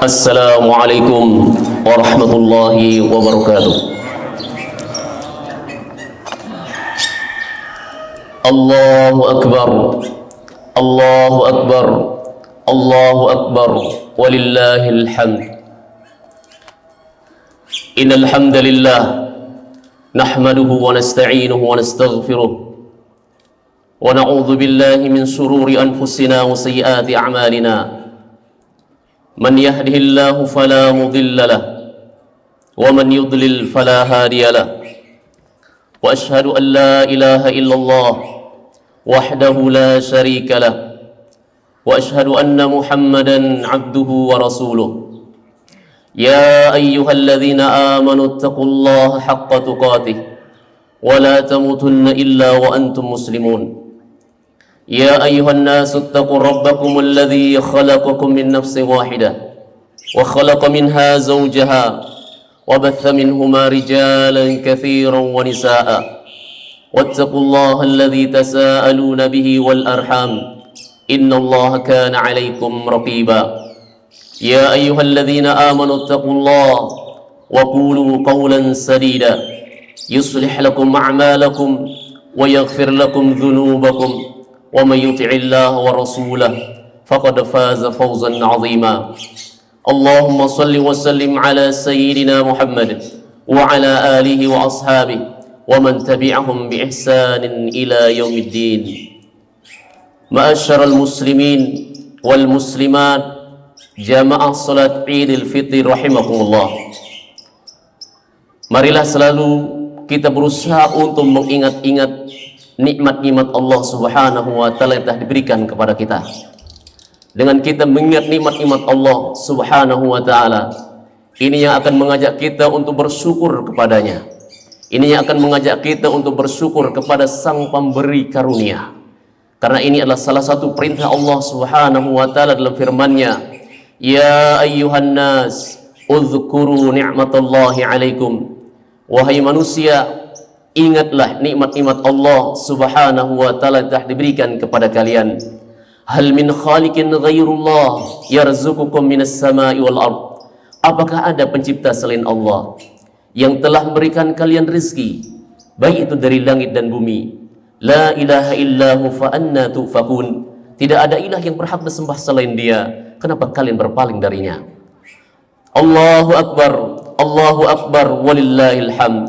Assalamualaikum warahmatullahi wabarakatuh. Allahu akbar, Allahu akbar, Allahu akbar, walillahil hamd. Innal hamdalillah nahmaduhu wa nasta'inuhu wa nastaghfiruh wa na'udzu billahi min shururi anfusina wa sayyiati a'malina. Man yahdihillahu fala mudilla lahu wa man yudlil fala hadiya lahu. Wa ashhadu an la ilaha illallah wahdahu la syarika lahu wa ashhadu anna Muhammadan abduhu wa rasuluh. Ya ayyuhalladzina amanu taqullaha haqqa tuqatih wa la tamutunna illa wa antum muslimun. يا أيها الناس اتقوا ربكم الذي خلقكم من نفس واحدة وخلق منها زوجها وبث منهما رجالا كثيرا ونساء واتقوا الله الذي تساءلون به والأرحام إن الله كان عليكم رقيبا يا أيها الذين آمنوا اتقوا الله وقولوا قولا سديدا يصلح لكم أعمالكم ويغفر لكم ذنوبكم ومن يطع الله ورسوله فقد فاز فوزا عظيما. اللهم صل وسلم على سيدنا محمد وعلى آله وأصحابه ومن تبعهم بإحسان إلى يوم الدين. معاشر المسلمين والمسلمات jamaah salat Idul Fitri rahimakumullah. Marilah selalu kita berusaha untuk mengingat-ingat nikmat-nikmat Allah subhanahu wa ta'ala yang telah diberikan kepada kita. Dengan kita mengingat nikmat-nikmat Allah subhanahu wa ta'ala, ini yang akan mengajak kita untuk bersyukur kepadanya. Ini yang akan mengajak kita untuk bersyukur kepada sang pemberi karunia. Karena ini adalah salah satu perintah Allah subhanahu wa ta'ala dalam firman-Nya, Ya ayyuhan nas udhkuru ni'matallahi alaikum. Wahai manusia, ingatlah nikmat-nikmat Allah subhanahu wa ta'ala telah diberikan kepada kalian. Hal min khaliqin ghairullah yarzuqukum minas sama'i wal ard. Apakah ada pencipta selain Allah yang telah memberikan kalian rezeki, baik itu dari langit dan bumi? La ilaha illahu fa anna tufakun. Tidak ada ilah yang berhak disembah selain Dia. Kenapa kalian berpaling darinya? Allahu akbar, Allahu akbar, walillahil hamd.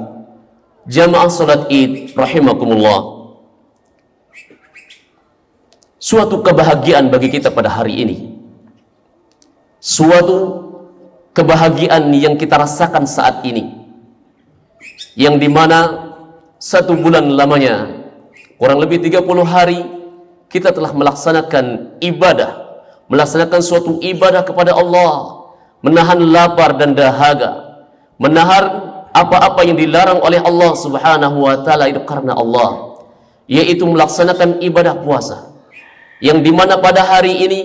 Jamaah salat Id rahimakumullah. Suatu kebahagiaan bagi kita pada hari ini. Suatu kebahagiaan yang kita rasakan saat ini. Yang dimana 1 bulan lamanya, kurang lebih 30 hari, kita telah melaksanakan ibadah. Melaksanakan suatu ibadah kepada Allah. Menahan lapar dan dahaga. Menahan apa-apa yang dilarang oleh Allah subhanahu wa ta'ala itu karena Allah, yaitu melaksanakan ibadah puasa, yang dimana pada hari ini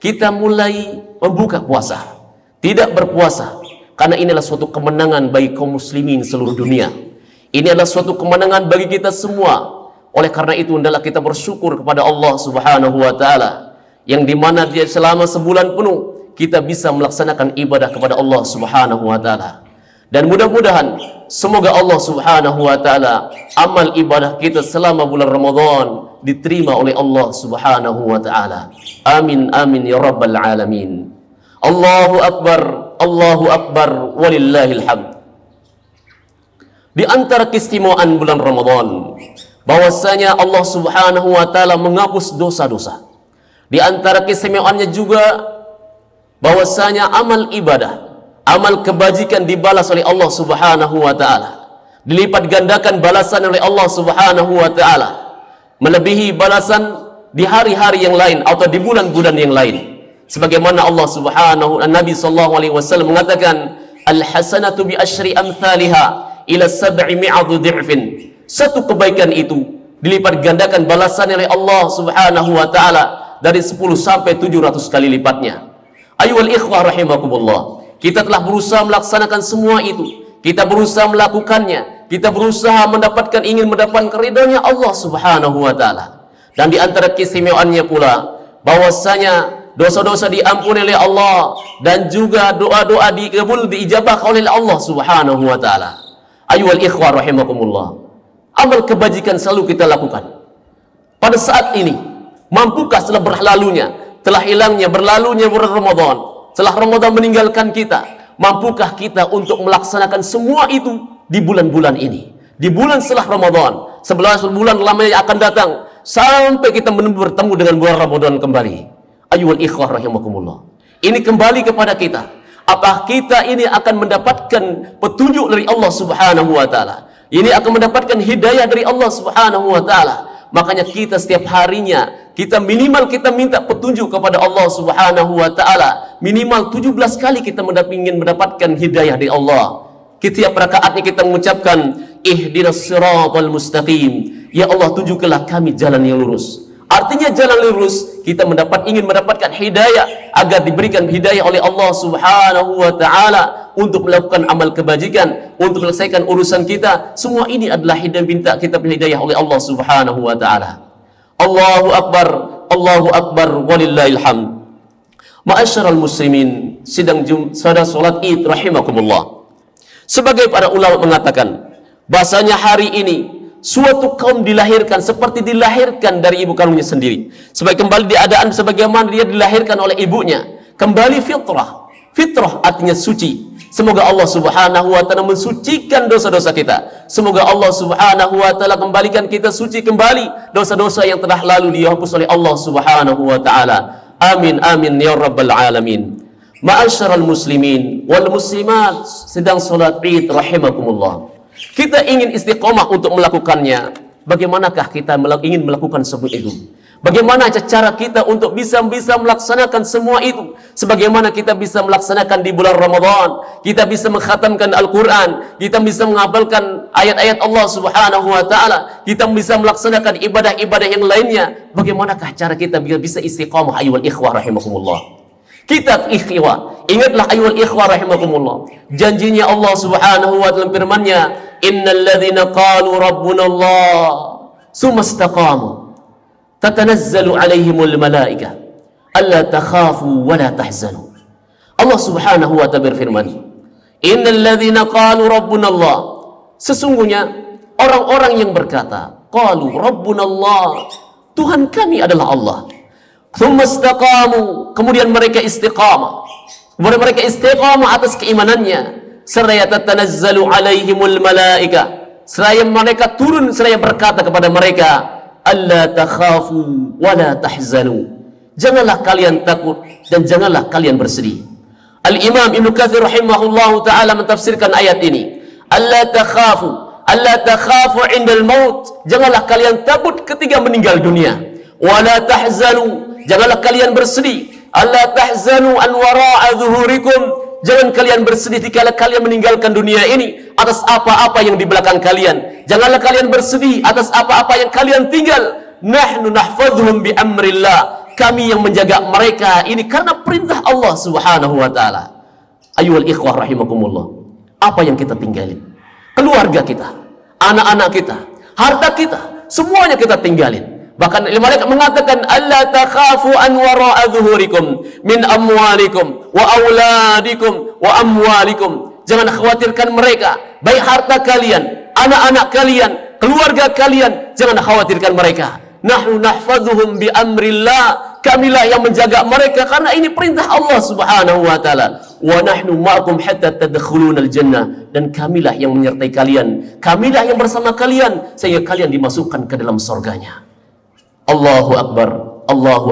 kita mulai membuka puasa, tidak berpuasa, karena ini adalah suatu kemenangan bagi kaum muslimin seluruh dunia. Ini adalah suatu kemenangan bagi kita semua. Oleh karena itu hendaklah kita bersyukur kepada Allah subhanahu wa ta'ala, yang dimana dia selama sebulan penuh kita bisa melaksanakan ibadah kepada Allah subhanahu wa ta'ala. Dan mudah-mudahan semoga Allah subhanahu wa ta'ala amal ibadah kita selama bulan Ramadan diterima oleh Allah subhanahu wa ta'ala. Amin amin ya rabbal alamin. Allahu akbar, Allahu akbar, walillahil hamd. Di antara keistimewaan bulan Ramadan, bahwasanya Allah subhanahu wa ta'ala menghapus dosa-dosa. Di antara keistimewaannya juga bahwasanya amal ibadah, amal kebajikan dibalas oleh Allah subhanahu wa ta'ala, dilipat gandakan balasan oleh Allah subhanahu wa ta'ala, melebihi balasan di hari-hari yang lain atau di bulan-bulan yang lain. Sebagaimana Allah subhanahu wa Nabi sallallahu alaihi wasallam mengatakan, al-hasanatu bi asyri amthaliha ila 700 dhi'fin. Satu kebaikan itu dilipat gandakan balasan oleh Allah subhanahu wa ta'ala dari 10 sampai 700 kali lipatnya. Ayyuhal ikhwah rahimakumullah, kita telah berusaha melaksanakan semua itu. Kita berusaha melakukannya. Kita berusaha ingin mendapatkan ridhonya Allah subhanahu wa ta'ala. Dan di antara keistimewaannya pula, bahwasanya dosa-dosa diampuni oleh Allah, dan juga doa-doa dikabul, diijabah oleh Allah Subhanahu wa taala. Ayyuhal ikhwah rahimakumullah, amal kebajikan selalu kita lakukan. Pada saat ini, mampukah setelah berlalunya, telah hilangnya berlalunya bulan Ramadan, setelah Ramadan meninggalkan kita, mampukah kita untuk melaksanakan semua itu di bulan-bulan ini, di bulan setelah Ramadan, 11 bulan lamanya akan datang, sampai kita bertemu dengan bulan Ramadan kembali. Ayyuhal ikhwah rahimakumullah, ini kembali kepada kita. Apakah kita ini akan mendapatkan petunjuk dari Allah Subhanahu wa taala? Ini akan mendapatkan hidayah dari Allah Subhanahu wa taala. Makanya kita setiap harinya, kita minimal kita minta petunjuk kepada Allah Subhanahu wa taala. Minimal 17 kali kita ingin mendapatkan hidayah dari Allah. Setiap rakaatnya kita mengucapkan ihdinas siratal mustaqim. Ya Allah, tunjukkanlah kami jalan yang lurus. Artinya jalan lurus, kita ingin mendapatkan hidayah, agar diberikan hidayah oleh Allah Subhanahu wa taala untuk melakukan amal kebajikan, untuk menyelesaikan urusan kita. Semua ini adalah hidayah, kita hidayah oleh Allah Subhanahu wa taala. Allahu akbar walillahil hamd. Ma'asyiral muslimin, sidang pada salat Id rahimakumullah. Sebagai para ulama mengatakan bahasanya hari ini suatu kaum dilahirkan seperti dilahirkan dari ibu kandungnya sendiri. Sebagai kembali diadaan sebagaimana dia dilahirkan oleh ibunya. Kembali fitrah. Fitrah artinya suci. Semoga Allah Subhanahu wa taala mensucikan dosa-dosa kita. Semoga Allah Subhanahu wa taala kembalikan kita suci kembali, dosa-dosa yang telah lalu dihapus oleh Allah Subhanahu wa taala. Amin amin ya rabbal alamin. Ma'asyiral muslimin wal muslimat, sedang salat Id rahimakumullah. Kita ingin istiqomah untuk melakukannya. Bagaimanakah kita ingin melakukan semua itu? Bagaimana cara kita untuk bisa melaksanakan semua itu? Sebagaimana kita bisa melaksanakan di bulan Ramadan, kita bisa mengkhatamkan Al-Quran, kita bisa menghafalkan ayat-ayat Allah Subhanahu wa taala, kita bisa melaksanakan ibadah-ibadah yang lainnya. Bagaimanakah cara kita bisa istiqomah ayyuhal ikhwah rahimakumullah? Kita ikhwah, ingatlah ayyuhal ikhwah rahimakumullah, janjinya Allah Subhanahu wa taala firman-Nya, innal ladzina qalu rabbuna Allah tsumma istaqamu tatanazzalu alaihimul malaikah alla takhafu wa la tahzanu. Allah Subhanahu wa taala berfirman, innal ladzina qalu rabbuna Allah, sesungguhnya orang-orang yang berkata qalu rabbuna Allah, Tuhan kami adalah Allah. Tsumma istaqamu, kemudian mereka istiqamah. Kemudian mereka istiqamah atas keimanannya. Seraya tatanazzalu alaihimul malaika, seraya mereka turun, seraya berkata kepada mereka, alla takhafu wa la tahzanu. Janganlah kalian takut dan janganlah kalian bersedih. Al-Imam Ibnu Katsir rahimahullahu taala mentafsirkan ayat ini. Alla takhafu indal maut. Janganlah kalian takut ketika meninggal dunia. Wa la tahzanu, janganlah kalian bersedih. Alla tahzanu an wara'a zuhurikum, jangan kalian bersedih dikala kalian meninggalkan dunia ini atas apa-apa yang di belakang kalian. Janganlah kalian bersedih atas apa-apa yang kalian tinggal. Nahnu nahfadhuhum bi amrillah, kami yang menjaga mereka ini karena perintah Allah Subhanahu wa taala. Ayyuhal ikhwah rahimakumullah, apa yang kita tinggalin? Keluarga kita, anak-anak kita, harta kita, semuanya kita tinggalin. Bahkan mereka mengatakan alla takhafu an wara'a zuhurikum min amwalikum wa auladikum wa amwalikum. Jangan khawatirkan mereka, baik harta kalian, anak-anak kalian, keluarga kalian, jangan khawatirkan mereka. Nahnu nahfadhuhum bi amrillah, kamilah yang menjaga mereka karena ini perintah Allah Subhanahu wa taala. Wa nahnu ma'akum hatta tadkhulunal jannah, dan kamilah yang menyertai kalian, kamilah yang bersama kalian sehingga kalian dimasukkan ke dalam surganya. Allahu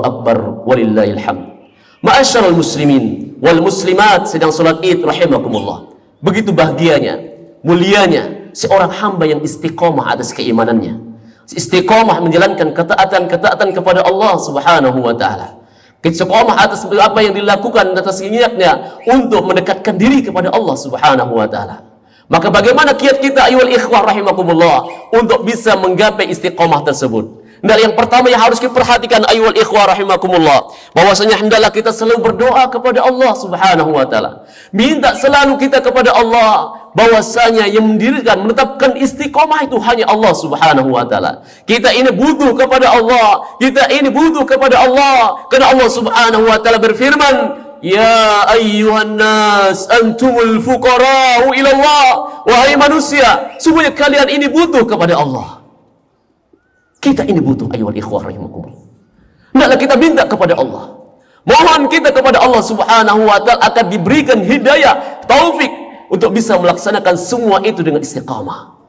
akbar walillahil hamd. Ma'asyiral muslimin wal muslimat, sedang salat Id rahimakumullah. Begitu bahagianya, mulianya seorang hamba yang istiqomah atas keimanannya, istiqomah menjalankan ketaatan kepada Allah Subhanahu wa taala, istiqomah atas apa yang dilakukan atas niatnya untuk mendekatkan diri kepada Allah Subhanahu wa taala. Maka bagaimana kiat kita ayyuhal ikhwah rahimakumullah untuk bisa menggapai istiqomah tersebut? Nah, yang pertama yang harus kita perhatikan ayyuhal ikhwah rahimakumullah, bahwasanya hendaklah kita selalu berdoa kepada Allah Subhanahu wa taala. Minta selalu kita kepada Allah, bahwasanya yang mendirikan, menetapkan istiqomah itu hanya Allah Subhanahu wa taala. Kita ini butuh kepada Allah. Kita ini butuh kepada Allah. Karena Allah Subhanahu wa taala berfirman, "Ya ayyuhan nas antumul fuqara'u ila Allah." Wahai manusia, sungguhnya kalian ini butuh kepada Allah. Kita ini butuh, ayyuhal ikhwah rahimakumullah. Hendaklah kita minta kepada Allah. Mohon kita kepada Allah Subhanahu wa taala akan diberikan hidayah, taufik untuk bisa melaksanakan semua itu dengan istiqamah.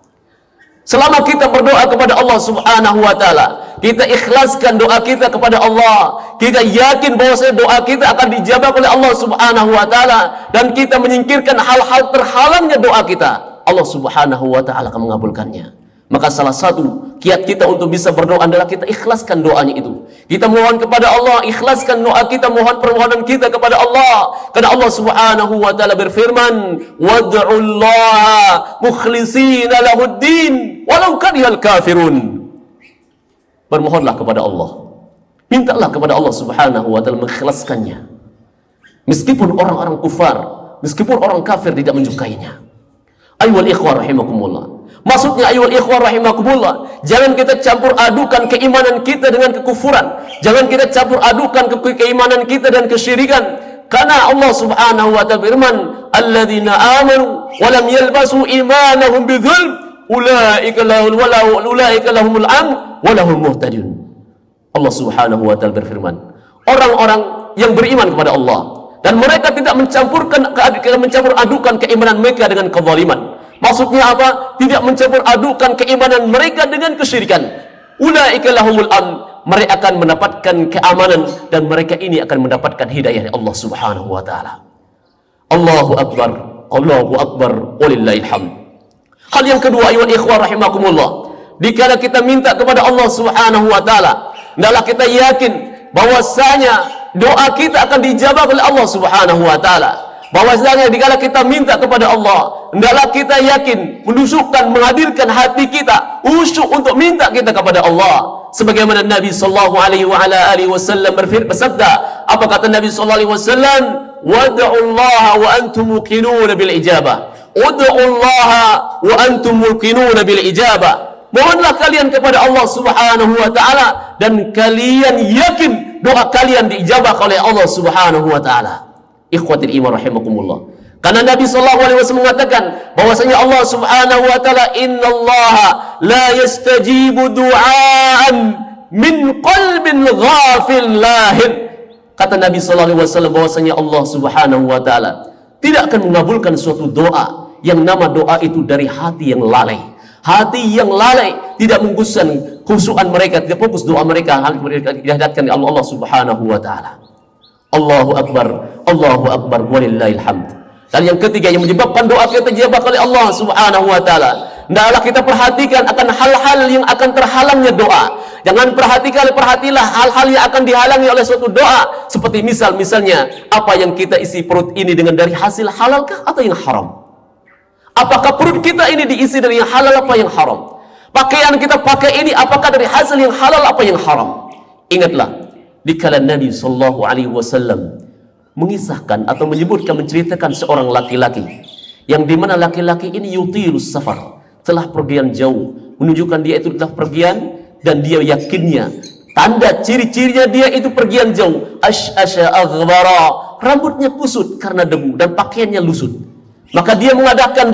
Selama kita berdoa kepada Allah Subhanahu wa taala, kita ikhlaskan doa kita kepada Allah, kita yakin bahwa doa kita akan dijawab oleh Allah Subhanahu wa taala, dan kita menyingkirkan hal-hal terhalangnya doa kita, Allah Subhanahu wa taala akan mengabulkannya. Maka salah satu kiat kita untuk bisa berdoa adalah kita ikhlaskan doanya itu. Kita mohon kepada Allah, ikhlaskan doa kita, mohon permohonan kita kepada Allah. Karena Allah Subhanahu wa taala berfirman, "Wad'ullaha mukhlishina lahuddin walau karihal kafirun." Bermohonlah kepada Allah. Mintalah kepada Allah Subhanahu wa taala mengikhlaskannya. Meskipun orang-orang kufar, meskipun orang kafir tidak menyukainya. Ayyuhal ikhwah rahimakumullah. Maksudnya ayyuhal ikhwah rahimakumullah, jangan kita campur adukan keimanan kita dengan kekufuran. Jangan kita campur adukan keimanan kita dan kesyirikan. Karena Allah Subhanahu wa ta'ala firman, "Alladzina amanu wa lam yalbasu imanahum bidzulm, ulaika lahumul amn wa lahum muhtadun." Allah Subhanahu wa ta'ala berfirman, orang-orang yang beriman kepada Allah dan mereka tidak mencampur adukan keimanan mereka dengan kezaliman. Maksudnya apa? Tidak mencampur adukan keimanan mereka dengan kesyirikan. Ulaika lahumul amn, mereka akan mendapatkan keamanan dan mereka ini akan mendapatkan hidayah dari Allah Subhanahu wa taala. Allahu akbar, Allahu akbar, walillahil hamd. Hal yang kedua, ayyuhal ikhwah rahimakumullah, dikala kita minta kepada Allah Subhanahu wa taala, hendaklah kita yakin bahwasanya doa kita akan dijawab oleh Allah Subhanahu wa taala. Bahwasanya dikala kita minta kepada Allah, hendaklah kita yakin, menusukkan, menghadirkan hati kita khusyuk untuk minta kita kepada Allah. Sebagaimana Nabi sallallahu alaihi wasallam bersabda, apa kata Nabi sallallahu alaihi wasallam? "Wad'ullaha wa antum muqinuna bil ijabah." Ud'ullaha wa antum muqinuna bil ijabah. Mohonlah kalian kepada Allah Subhanahu wa taala dan kalian yakin doa kalian diijabah oleh Allah Subhanahu wa taala. Ikhwatul iman rahimakumullah. Karena Nabi sallallahu alaihi wasallam mengatakan bahwasanya Allah Subhanahu wa taala, "Innallaha la yastajibu du'aan min qalbin ghafil lahin." Kata Nabi sallallahu alaihi wasallam bahwasanya Allah Subhanahu wa taala tidak akan mengabulkan suatu doa yang nama doa itu dari hati yang lalai. Hati yang lalai tidak mengguskan khusyuan mereka, tidak fokus doa mereka, hal mereka dihadapkan oleh Allah Subhanahu wa taala. Allahu akbar, Allahu akbar, walillahil hamd. Dan yang ketiga yang menyebabkan doa kita dijawab oleh Allah Subhanahu wa taala, hendaklah kita perhatikan akan hal-hal yang akan terhalangnya doa. Jangan perhatilah hal-hal yang akan dihalangi oleh suatu doa, seperti misalnya apa yang kita isi perut ini dengan dari hasil halalkah atau yang haram? Apakah perut kita ini diisi dari yang halal apa yang haram? Pakaian kita pakai ini apakah dari hasil yang halal apa yang haram? Ingatlah, dikala Nabi sallallahu alaihi wasallam mengisahkan atau menceritakan seorang laki-laki yang dimana laki-laki ini yutirus safar, telah pergian jauh, menunjukkan dia itu telah pergian dan dia yakinnya tanda ciri-cirinya dia itu pergian jauh, asya aghbara, rambutnya kusut karena debu dan pakaiannya lusut. Maka dia mengadakan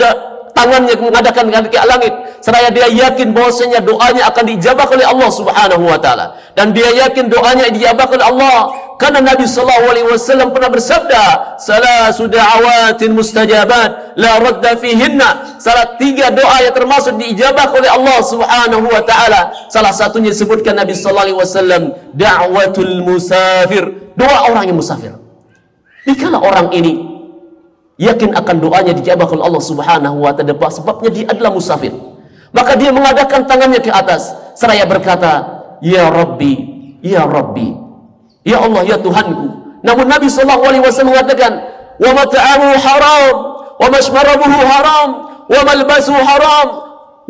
tangannya mengadakan ke langit, seraya dia yakin bahwasanya doanya akan dijabah oleh Allah Subhanahu wa taala, dan dia yakin doanya dijabah oleh Allah karena Nabi sallallahu alaihi wasallam pernah bersabda, "Salasu da'awatin mustajabat la radda fihinna." Salah 3 doa yang termasuk diijabah oleh Allah Subhanahu wa taala. Salah satunya disebutkan Nabi sallallahu alaihi wasallam, da'watul musafir, doa orang yang musafir. Dikala orang ini yakin akan doanya dijabah oleh Allah Subhanahu wa taala sebabnya dia adalah musafir, maka dia mengadakan tangannya ke atas seraya berkata, "Ya Rabbi, ya Rabbi, ya Allah, ya Tuhanku." Namun Nabi sallallahu alaihi wasallam mengatakan, "Wa mat'amuhu haram, wa mashrabuhu haram, wa malbasuhu haram,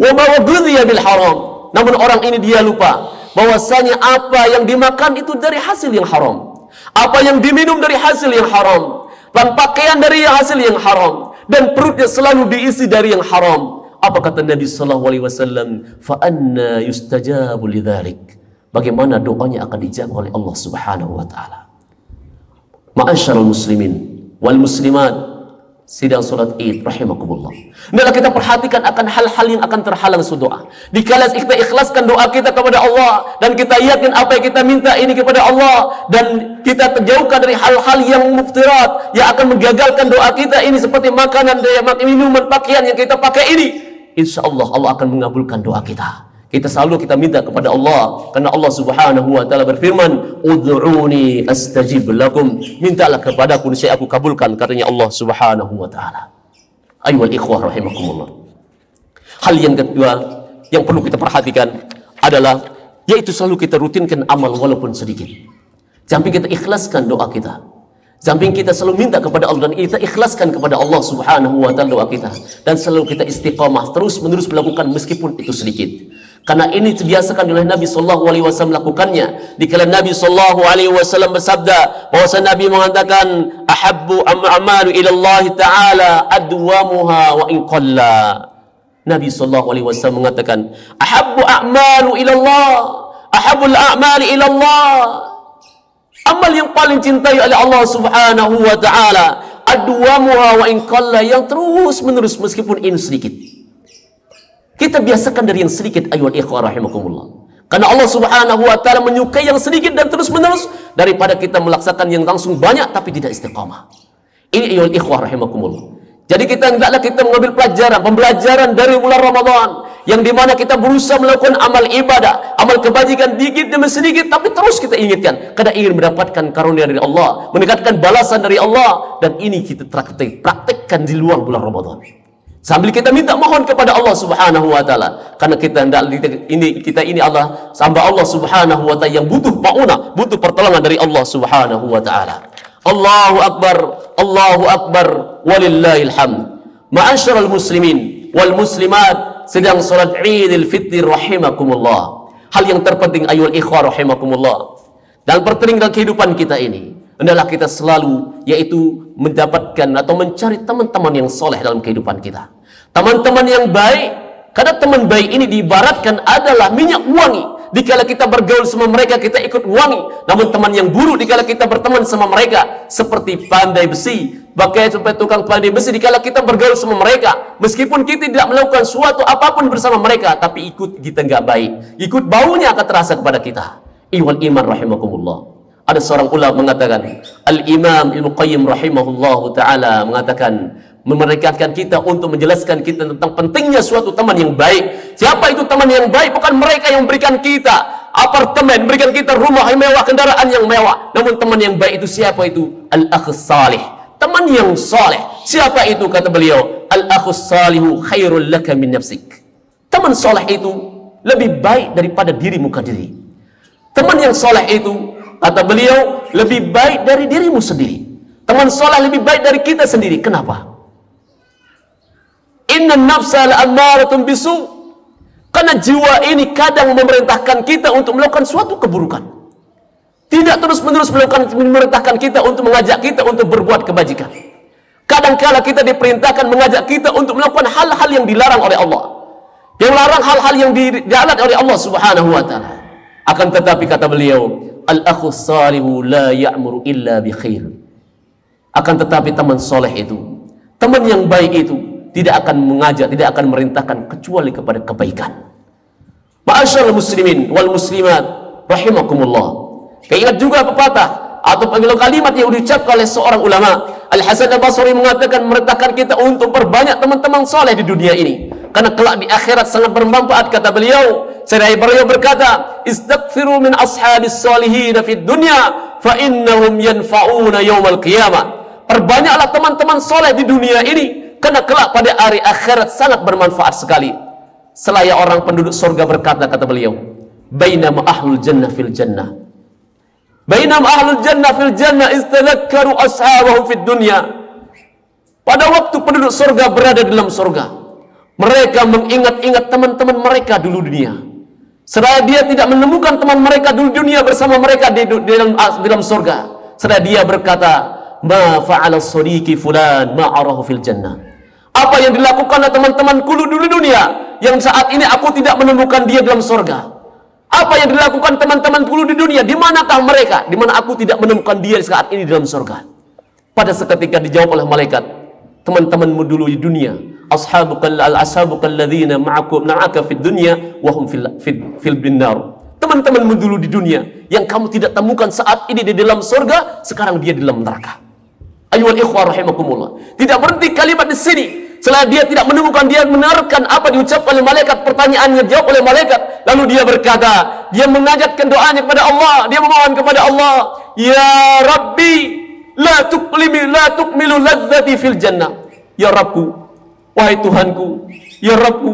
wa ma ghudhiya bil haram." Namun orang ini dia lupa bahwasanya apa yang dimakan itu dari hasil yang haram, apa yang diminum dari hasil yang haram, dan pakaian dari hasil yang haram, dan perutnya selalu diisi dari yang haram. Apa kata Nabi sallallahu alaihi wasallam? Fa anna yustajabu lidzalik. Bagaimana doanya akan dijawab oleh Allah Subhanahu wa taala. Ma'asyiral muslimin wal muslimat, sidang salat Id rahimakumullah. Hendaklah kita perhatikan akan hal-hal yang akan terhalang doa. Dikala kita ikhlaskan doa kita kepada Allah dan kita yakin apa yang kita minta ini kepada Allah dan kita terjauhkan dari hal-hal yang muftirat yang akan menggagalkan doa kita ini seperti makanan, minuman, pakaian yang kita pakai ini, insyaallah Allah akan mengabulkan doa kita. Kita selalu minta kepada Allah karena Allah Subhanahu wa taala berfirman, "Ud'uni astajib lakum." Mintalah kepadaku niscaya aku kabulkan, katanya Allah Subhanahu wa taala. Ayyuhal ikhwah rahimakumullah. Hal yang kedua yang perlu kita perhatikan adalah yaitu selalu kita rutinkan amal walaupun sedikit. Samping kita ikhlaskan doa kita, samping kita selalu minta kepada Allah dan kita ikhlaskan kepada Allah Subhanahu wa taala doa kita, dan selalu kita istiqamah terus menerus melakukan meskipun itu sedikit. Karena ini dibiasakan oleh Nabi sallallahu alaihi wasallam melakukannya. Dikala Nabi sallallahu alaihi wasallam bersabda, bahwa Nabi mengatakan, "Ahabbu a'malu ila Allah taala adwamuha wa in qalla." Nabi sallallahu alaihi wasallam mengatakan, "Ahabbu a'malu ila Allah, ahabbul a'mali ila Allah." Amal yang paling cintai oleh Allah Subhanahu wa taala, adwamuha wa in qalla, yang terus menerus meskipun ini sedikit. Kita biasakan dari yang sedikit, ayyuhal ikhwah rahimakumullah. Karena Allah Subhanahu wa taala menyukai yang sedikit dan terus menerus daripada kita melaksanakan yang langsung banyak tapi tidak istiqamah. Ini ayyuhal ikhwah rahimakumullah. Jadi kita hendaklah kita mengambil pembelajaran dari bulan Ramadan yang dimana kita berusaha melakukan amal ibadah, amal kebajikan dikit demi sedikit, tapi terus kita ingatkan karena ingin mendapatkan karunia dari Allah, mendapatkan balasan dari Allah, dan ini kita praktekkan di luar bulan Ramadan. Sambil kita minta mohon kepada Allah Subhanahu wa taala, karena kita ini Allah, hamba Allah Subhanahu wa taala yang butuh maunah, butuh pertolongan dari Allah Subhanahu wa taala. Allahu akbar, Allahu akbar, walillahil hamd. Ma'asyiral muslimin wal muslimat, sedang salat Idul Fitri rahimakumullah. Hal yang terpenting ayyuhal ikhwah rahimakumullah, dan terpenting dalam kehidupan kita ini hendaklah kita selalu yaitu mendapatkan atau mencari teman-teman yang soleh dalam kehidupan kita, teman-teman yang baik. Karena teman baik ini diibaratkan adalah minyak wangi. Dikala kita bergaul sama mereka kita ikut wangi, namun teman yang buruk dikala kita berteman sama mereka seperti pandai besi, bagai seperti tukang pandai besi. Dikala kita bergaul sama mereka, meskipun kita tidak melakukan suatu apapun bersama mereka, tapi kita nggak baik, ikut baunya akan terasa kepada kita. Iwal iman rahimakumullah. Ada seorang ulama mengatakan, Al-Imam Ibnu Qayyim rahimahullahu ta'ala mengatakan, memerintahkan kita untuk menjelaskan kita tentang pentingnya suatu teman yang baik. Siapa itu teman yang baik? Bukan mereka yang memberikan kita apartemen, berikan kita rumah yang mewah, kendaraan yang mewah. Namun teman yang baik itu siapa itu? Al-akhus salih, teman yang saleh. Siapa itu? Kata beliau, Al-akhus salihu khairul laka min nafsik. Teman saleh itu lebih baik daripada dirimu sendiri. Teman yang saleh itu, kata beliau, lebih baik dari dirimu sendiri. Teman saleh lebih baik dari kita sendiri. Kenapa? Inna nafsa la'ammaratun bisu. Karena jiwa ini kadang memerintahkan kita untuk melakukan suatu keburukan. Tidak terus-menerus memerintahkan kita untuk mengajak kita untuk berbuat kebajikan. Kadang-kala kita diperintahkan mengajak kita untuk melakukan hal-hal yang dilarang oleh Allah, yang larang hal-hal yang dilaknat oleh Allah Subhanahu wa taala. Akan tetapi kata beliau, Al-akhus salihu la ya'muru illa bi khair. Akan tetapi teman soleh itu, teman yang baik itu tidak akan mengajak, tidak akan merintahkan kecuali kepada kebaikan. Ma'asyiral muslimin wal muslimat rahimakumullah. Ingat juga pepatah atau kalimat yang diucapkan oleh seorang ulama, Al-Hasan Al-Basri mengatakan, merintahkan kita untuk berbanyak teman-teman soleh di dunia ini, karena kelak di akhirat sangat bermanfaat. Kata beliau, seraya beliau berkata, istaghfiru min ashabis salihin fid dunya fa innahum yanfa'una yaumal qiyamah. Perbanyaklah teman-teman soleh di dunia ini, karena kelak pada hari akhirat sangat bermanfaat sekali. Selaya orang penduduk surga berkata, kata beliau, bainama ahlul jannah fil jannah, bainama ahlul jannah fil jannah istadhakkaru ashabahum fid dunya. Pada waktu penduduk surga berada di dalam surga, mereka mengingat-ingat teman-teman mereka dulu dunia. Seraya dia tidak menemukan teman mereka dulu dunia bersama mereka di dalam surga. Seraya dia berkata, ma fa'ala sadiqi fulan ma arahu fil jannah. Apa yang dilakukan oleh teman-temanku dulu di dunia, yang saat ini aku tidak menemukan dia dalam surga. Apa yang dilakukan teman-teman dulu di dunia, di manakah mereka? Di mana aku tidak menemukan dia saat ini dalam surga. Pada seketika dijawab oleh malaikat, teman-temanmu dulu di dunia, ashabukal ladzina ma'aka fid dunya wa hum fil binnar. Teman-temanmu dulu di dunia yang kamu tidak temukan saat ini di dalam surga, sekarang dia di dalam neraka. Ayyuhal ikhwah rahimakumullah. Tidak berhenti kalimat di sini. Setelah dia tidak menemukan, dia mendengarkan apa diucapkan oleh malaikat, pertanyaannya dijawab oleh malaikat. Lalu dia berkata, dia mengajakkan doanya kepada Allah, dia memohon kepada Allah, ya Rabbi, la tukmilu ladzati fil jannah. Ya Rabbku, wahai Tuhanku, ya Rabbku,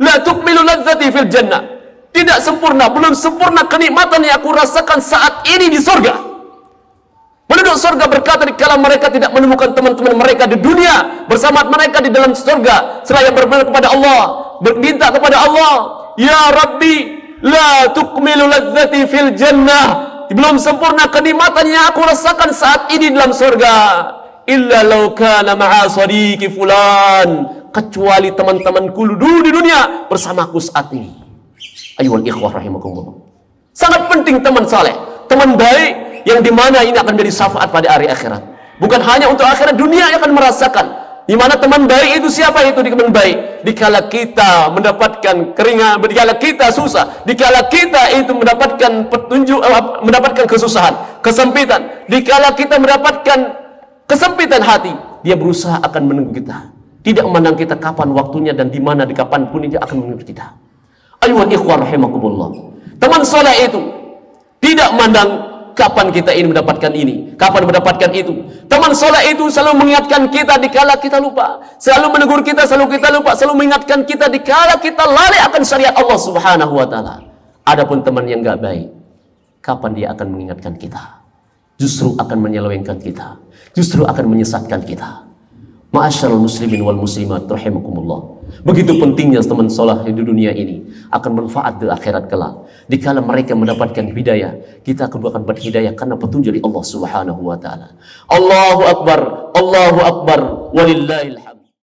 la tukmilu ladzati fil jannah. Tidak sempurna, belum sempurna kenikmatan yang aku rasakan saat ini di surga. Penduduk surga berkata dikala mereka tidak menemukan teman-teman mereka di dunia bersama mereka di dalam surga, seraya berdoa kepada Allah, berminta kepada Allah, ya Rabbi, la tukmilu ladzati fil jannah. Belum sempurna kenikmatan yang aku rasakan saat ini dalam surga. Illa law kana ma'a sadiqi fulan, kecuali teman-temanku dulu di dunia bersamaku saat ini. Ayyuhal ikhwah rahimakumullah. Sangat penting teman saleh, teman baik, yang dimana ini akan menjadi syafaat pada hari akhirat. Bukan hanya untuk akhirat, dunia yang akan merasakan. Di mana teman baik itu siapa itu teman baik? Dikala kita mendapatkan keringat, dikala kita susah, dikala kita itu mendapatkan petunjuk, mendapatkan kesusahan, kesempitan, dikala kita mendapatkan kesempitan hati, dia berusaha akan menunggu kita. Tidak memandang kita kapan waktunya dan di mana di kapan pun dia akan menunggu kita. Ayyuhal ikhwah rahimakumullah. Teman saleh itu tidak memandang kapan kita ini mendapatkan ini, kapan mendapatkan itu. Teman soleh itu selalu mengingatkan kita dikala kita lupa, selalu menegur kita, selalu kita lupa, selalu mengingatkan kita dikala kita lalai akan syariat Allah Subhanahu wa taala. Adapun teman yang enggak baik, kapan dia akan mengingatkan kita? Justru akan menyelewengkan kita, justru akan menyesatkan kita. Ma'asyiral muslimin wal muslimat rahimakumullah. Begitu pentingnya teman saleh di dunia ini akan manfaat di akhirat kelak. Dikala mereka mendapatkan hidayah, kita akan berhidayah karena petunjuk dari Allah Subhanahu wa taala. Allahu akbar, walillahil hamd.